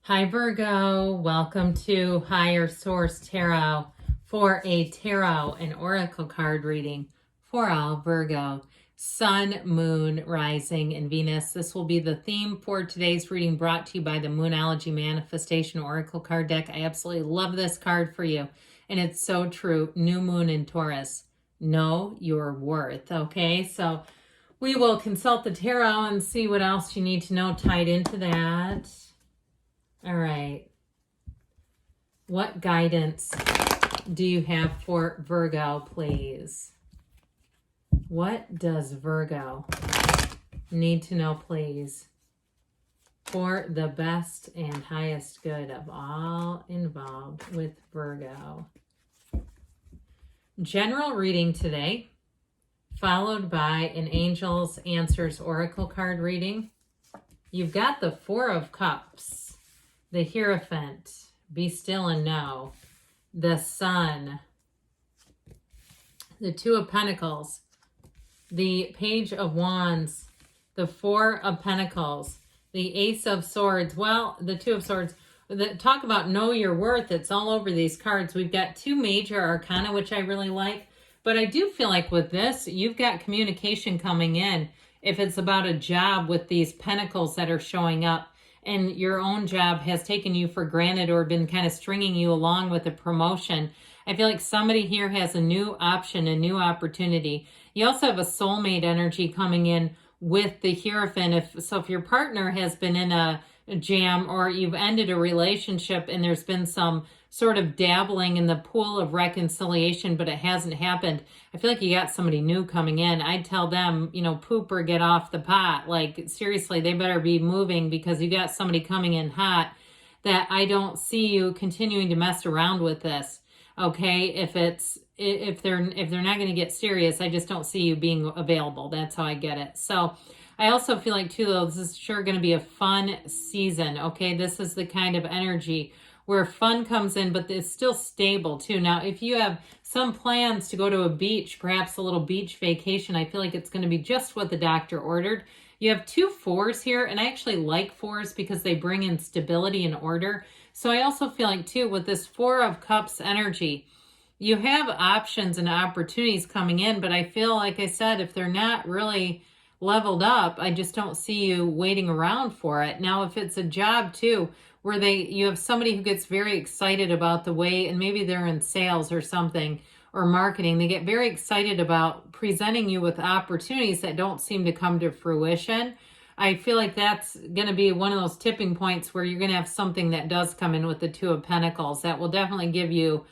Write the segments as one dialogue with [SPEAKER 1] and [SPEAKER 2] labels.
[SPEAKER 1] Hi Virgo, welcome to Higher Source Tarot for a tarot and oracle card reading for all Virgo, Sun, Moon, Rising, and Venus. This will be the theme for today's reading, brought to you by the Moonology Manifestation Oracle card deck. I absolutely love this card for you, and it's so true. New Moon in Taurus. Know your worth, okay? So we will consult the tarot and see what else you need to know tied into that. All right. What guidance do you have for Virgo, please? What does Virgo need to know, please, for the best and highest good of all involved with Virgo? General reading today, followed by an Angel's Answers Oracle card reading. You've got the Four of Cups, the Hierophant, Be Still and Know, the Sun, the Two of Pentacles, the Page of Wands, the Four of Pentacles, the Ace of Swords. Well, the Two of Swords. Talk about know your worth. It's all over these cards. We've got two major arcana, which I really like. But I do feel like with this, you've got communication coming in. If it's about a job with these pentacles that are showing up, and your own job has taken you for granted or been kind of stringing you along with a promotion, I feel like somebody here has a new option, a new opportunity. You also have a soulmate energy coming in with the Hierophant. If your partner has been in a jam, or you've ended a relationship and there's been some sort of dabbling in the pool of reconciliation, but it hasn't happened, I feel like you got somebody new coming in. I'd tell them, poop or get off the pot. Like, seriously, they better be moving, because you got somebody coming in hot that I don't see you continuing to mess around with this. Okay, if they're not going to get serious, I just don't see you being available. That's how I get it. So I also feel like, too, though, this is sure going to be a fun season. Okay, this is the kind of energy where fun comes in, but it's still stable, too. Now, if you have some plans to go to a beach, perhaps a little beach vacation, I feel like it's going to be just what the doctor ordered. You have two fours here, and I actually like fours because they bring in stability and order. So I also feel like, too, with this Four of Cups energy, you have options and opportunities coming in, but I feel, like I said, if they're not really leveled up, I just don't see you waiting around for it. Now, if it's a job, too, where you have somebody who gets very excited about the way, and maybe they're in sales or something, or marketing, they get very excited about presenting you with opportunities that don't seem to come to fruition. I feel like that's going to be one of those tipping points where you're going to have something that does come in with the Two of Pentacles that will definitely give you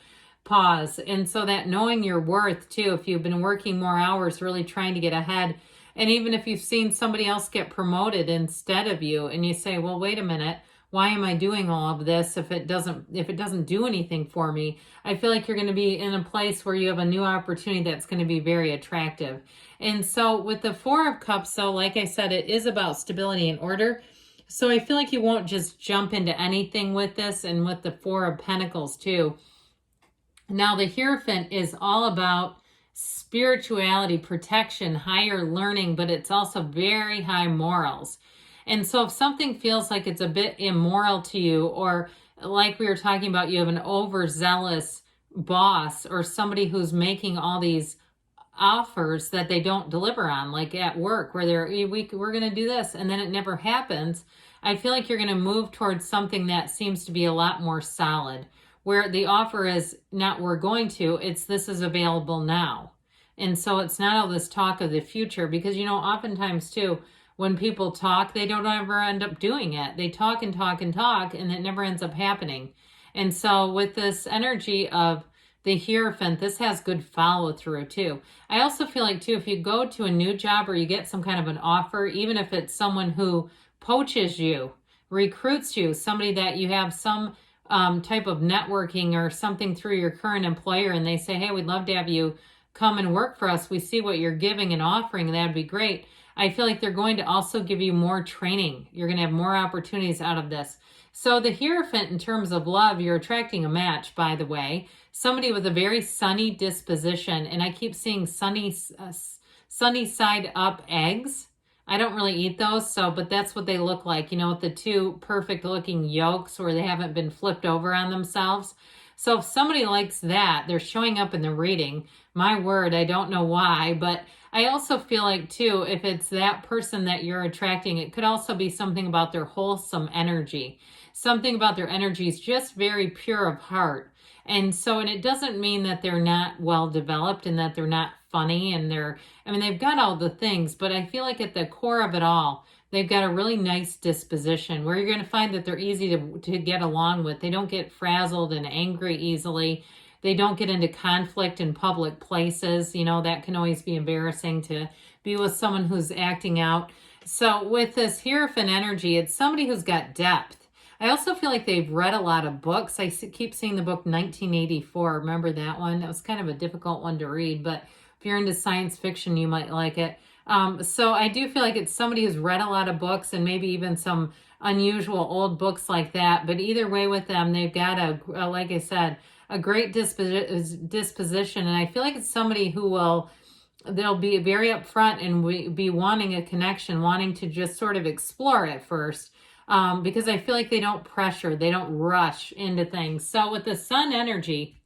[SPEAKER 1] pause. And so that knowing your worth, too, if you've been working more hours, really trying to get ahead, and even if you've seen somebody else get promoted instead of you, and you say, well, wait a minute, why am I doing all of this if it doesn't do anything for me? I feel like you're going to be in a place where you have a new opportunity that's going to be very attractive. And so with the Four of Cups, so like I said, it is about stability and order. So I feel like you won't just jump into anything with this, and with the Four of Pentacles too. Now the Hierophant is all about spirituality, protection, higher learning, but it's also very high morals. And so if something feels like it's a bit immoral to you, or like we were talking about, you have an overzealous boss or somebody who's making all these offers that they don't deliver on, like at work where we're going to do this and then it never happens, I feel like you're going to move towards something that seems to be a lot more solid, where the offer is not we're going to, it's this is available now. And so it's not all this talk of the future, because, oftentimes too, when people talk, they don't ever end up doing it. They talk and talk and talk, and it never ends up happening. And so with this energy of the Hierophant, this has good follow through too. I also feel like, too, if you go to a new job or you get some kind of an offer, even if it's someone who poaches you, recruits you, somebody that you have some type of networking or something through your current employer, and they say, hey, we'd love to have you come and work for us. We see what you're giving and offering, and that'd be great. I feel like they're going to also give you more training. You're going to have more opportunities out of this. So the Hierophant, in terms of love, you're attracting a match, by the way. Somebody with a very sunny disposition. And I keep seeing sunny side up eggs. I don't really eat those, so, but that's what they look like, you know, with the two perfect looking yolks where they haven't been flipped over on themselves. So if somebody likes that, they're showing up in the reading. My word, I don't know why, but I also feel like too, if it's that person that you're attracting, it could also be something about their wholesome energy. Something about their energy is just very pure of heart. And so, and it doesn't mean that they're not well developed and that they're not funny and I mean, they've got all the things, but I feel like at the core of it all, they've got a really nice disposition where you're going to find that they're easy to get along with. They don't get frazzled and angry easily. They don't get into conflict in public places. You know, that can always be embarrassing to be with someone who's acting out. So with this Hierophant energy, it's somebody who's got depth. I also feel like they've read a lot of books. I keep seeing the book 1984. Remember that one? That was kind of a difficult one to read, but if you're into science fiction, you might like it. So I do feel like it's somebody who's read a lot of books and maybe even some unusual old books like that. But either way with them, they've got like I said, a great disposition. And I feel like it's somebody who they'll be very upfront and be wanting a connection, wanting to just sort of explore it first. Because I feel like they don't pressure, they don't rush into things. So with the Sun energy,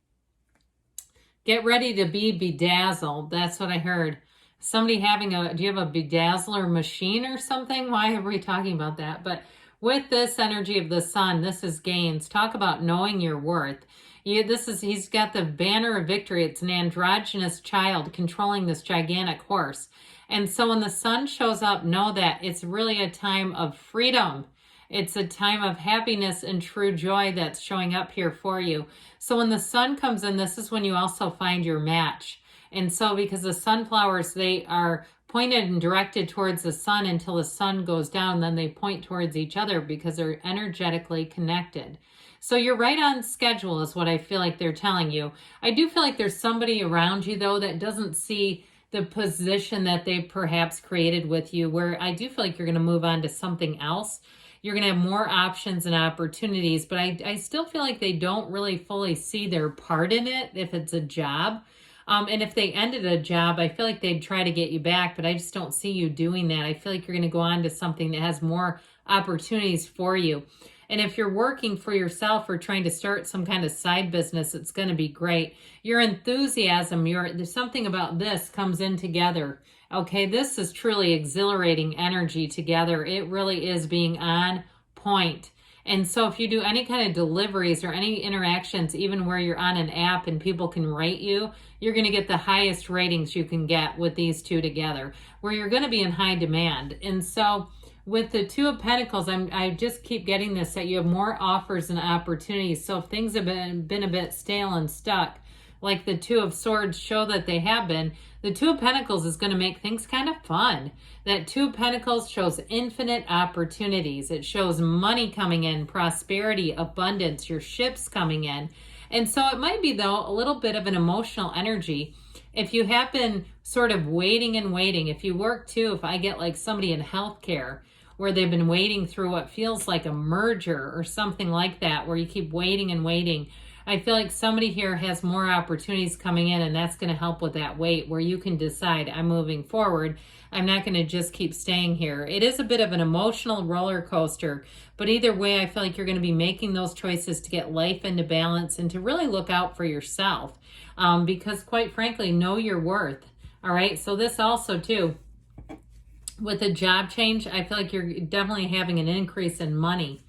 [SPEAKER 1] get ready to be bedazzled. That's what I heard. Somebody do you have a bedazzler machine or something? Why are we talking about that? But with this energy of the Sun, this is gains. Talk about knowing your worth. He's got the banner of victory. It's an androgynous child controlling this gigantic horse. And so when the Sun shows up, know that it's really a time of freedom. It's a time of happiness and true joy that's showing up here for you. So when the Sun comes in, this is when you also find your match. And so because the sunflowers, they are pointed and directed towards the sun until the sun goes down, then they point towards each other because they're energetically connected. So you're right on schedule is what I feel like they're telling you. I do feel like there's somebody around you, though, that doesn't see the position that they perhaps created with you, where I do feel like you're going to move on to something else. You're going to have more options and opportunities, but I still feel like they don't really fully see their part in it if it's a job. And if they ended a job, I feel like they'd try to get you back, but I just don't see you doing that. I feel like you're going to go on to something that has more opportunities for you. And if you're working for yourself or trying to start some kind of side business, it's going to be great. Your enthusiasm, there's something about this comes in together. Okay, this is truly exhilarating energy together. It really is being on point. And so if you do any kind of deliveries or any interactions, even where you're on an app and people can rate you, you're going to get the highest ratings you can get with these two together, where you're going to be in high demand. And so with the Two of Pentacles, I just keep getting this, that you have more offers and opportunities. So if things have been a bit stale and stuck, like the Two of Swords show that they have been, the Two of Pentacles is going to make things kind of fun. That Two of Pentacles shows infinite opportunities. It shows money coming in, prosperity, abundance, your ships coming in. And so it might be, though, a little bit of an emotional energy. If you have been sort of waiting and waiting, if you work too, if I get like somebody in healthcare where they've been waiting through what feels like a merger or something like that, where you keep waiting and waiting, I feel like somebody here has more opportunities coming in, and that's going to help with that wait, where you can decide, I'm moving forward. I'm not going to just keep staying here. It is a bit of an emotional roller coaster, but either way, I feel like you're going to be making those choices to get life into balance and to really look out for yourself, because quite frankly, know your worth. All right. So this also too, with a job change, I feel like you're definitely having an increase in money.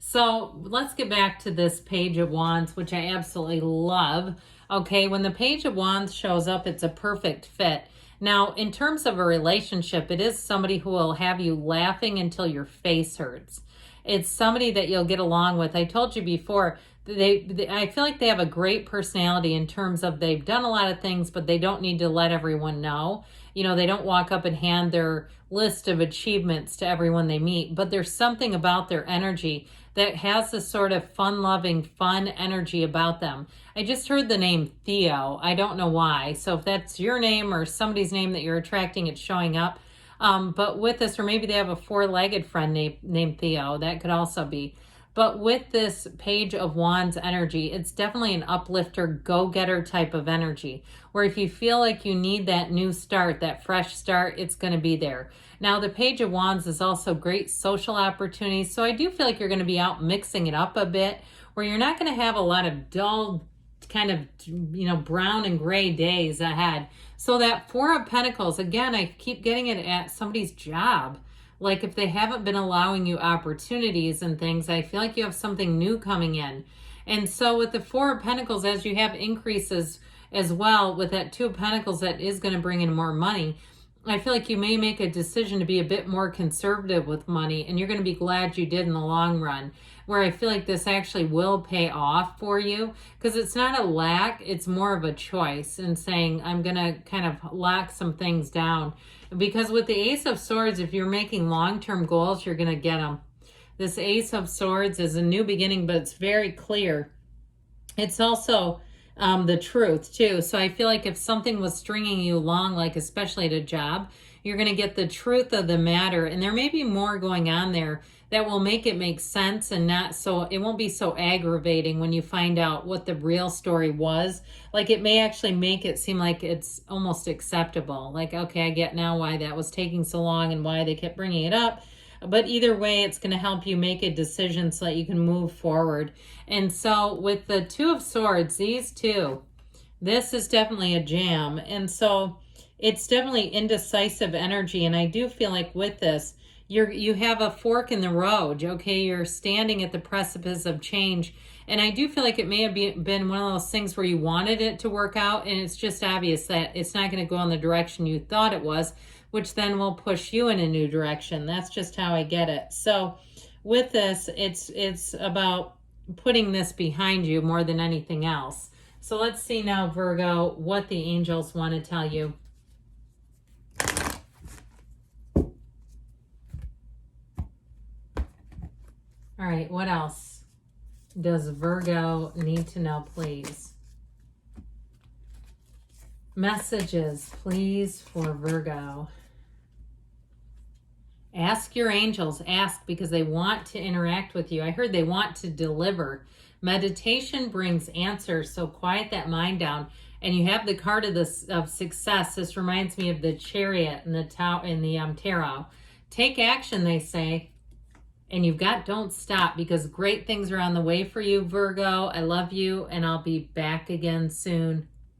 [SPEAKER 1] So let's get back to this Page of Wands, which I absolutely love. Okay, when the Page of Wands shows up, it's a perfect fit. Now, in terms of a relationship, it is somebody who will have you laughing until your face hurts. It's somebody that you'll get along with. I told you before, I feel like they have a great personality in terms of they've done a lot of things, but they don't need to let everyone know. You know, they don't walk up and hand their list of achievements to everyone they meet, but there's something about their energy that has this sort of fun-loving, fun energy about them. I just heard the name Theo. I don't know why. So if that's your name or somebody's name that you're attracting, it's showing up. But with this, or maybe they have a four-legged friend named Theo. That could also be. But with this Page of Wands energy, it's definitely an uplifter, go-getter type of energy, where if you feel like you need that new start, that fresh start, it's going to be there. Now, the Page of Wands is also great social opportunities, so I do feel like you're going to be out mixing it up a bit, where you're not going to have a lot of dull, kind of, brown and gray days ahead. So that Four of Pentacles, again, I keep getting it at somebody's job. Like if they haven't been allowing you opportunities and things, I feel like you have something new coming in. And so with the Four of Pentacles, as you have increases as well, with that Two of Pentacles, that is going to bring in more money. I feel like you may make a decision to be a bit more conservative with money, and you're going to be glad you did in the long run, where I feel like this actually will pay off for you, because it's not a lack, it's more of a choice and saying, I'm going to kind of lock some things down. Because with the Ace of Swords, if you're making long-term goals, you're going to get them. This Ace of Swords is a new beginning, but it's very clear. It's also the truth too. So I feel like if something was stringing you along, like especially at a job, you're going to get the truth of the matter. And there may be more going on there that will make it make sense, and not so, it won't be so aggravating when you find out what the real story was. Like it may actually make it seem like it's almost acceptable. Like, okay, I get now why that was taking so long and why they kept bringing it up. But either way, it's going to help you make a decision so that you can move forward. And so with the Two of Swords, these two, this is definitely a jam. And so it's definitely indecisive energy. And I do feel like with this, you have a fork in the road. Okay, you're standing at the precipice of change. And I do feel like it may have been one of those things where you wanted it to work out, and it's just obvious that it's not going to go in the direction you thought it was, which then will push you in a new direction. That's just how I get it. So with this, it's about putting this behind you more than anything else. So let's see now, Virgo, what the angels want to tell you. All right, what else does Virgo need to know, please? Messages, please, for Virgo. Ask your angels. Ask because they want to interact with you. I heard they want to deliver. Meditation brings answers, so quiet that mind down. And you have the card of success. This reminds me of the Chariot and the Tarot. Take action, they say. And you've got don't stop, because great things are on the way for you, Virgo. I love you, and I'll be back again soon.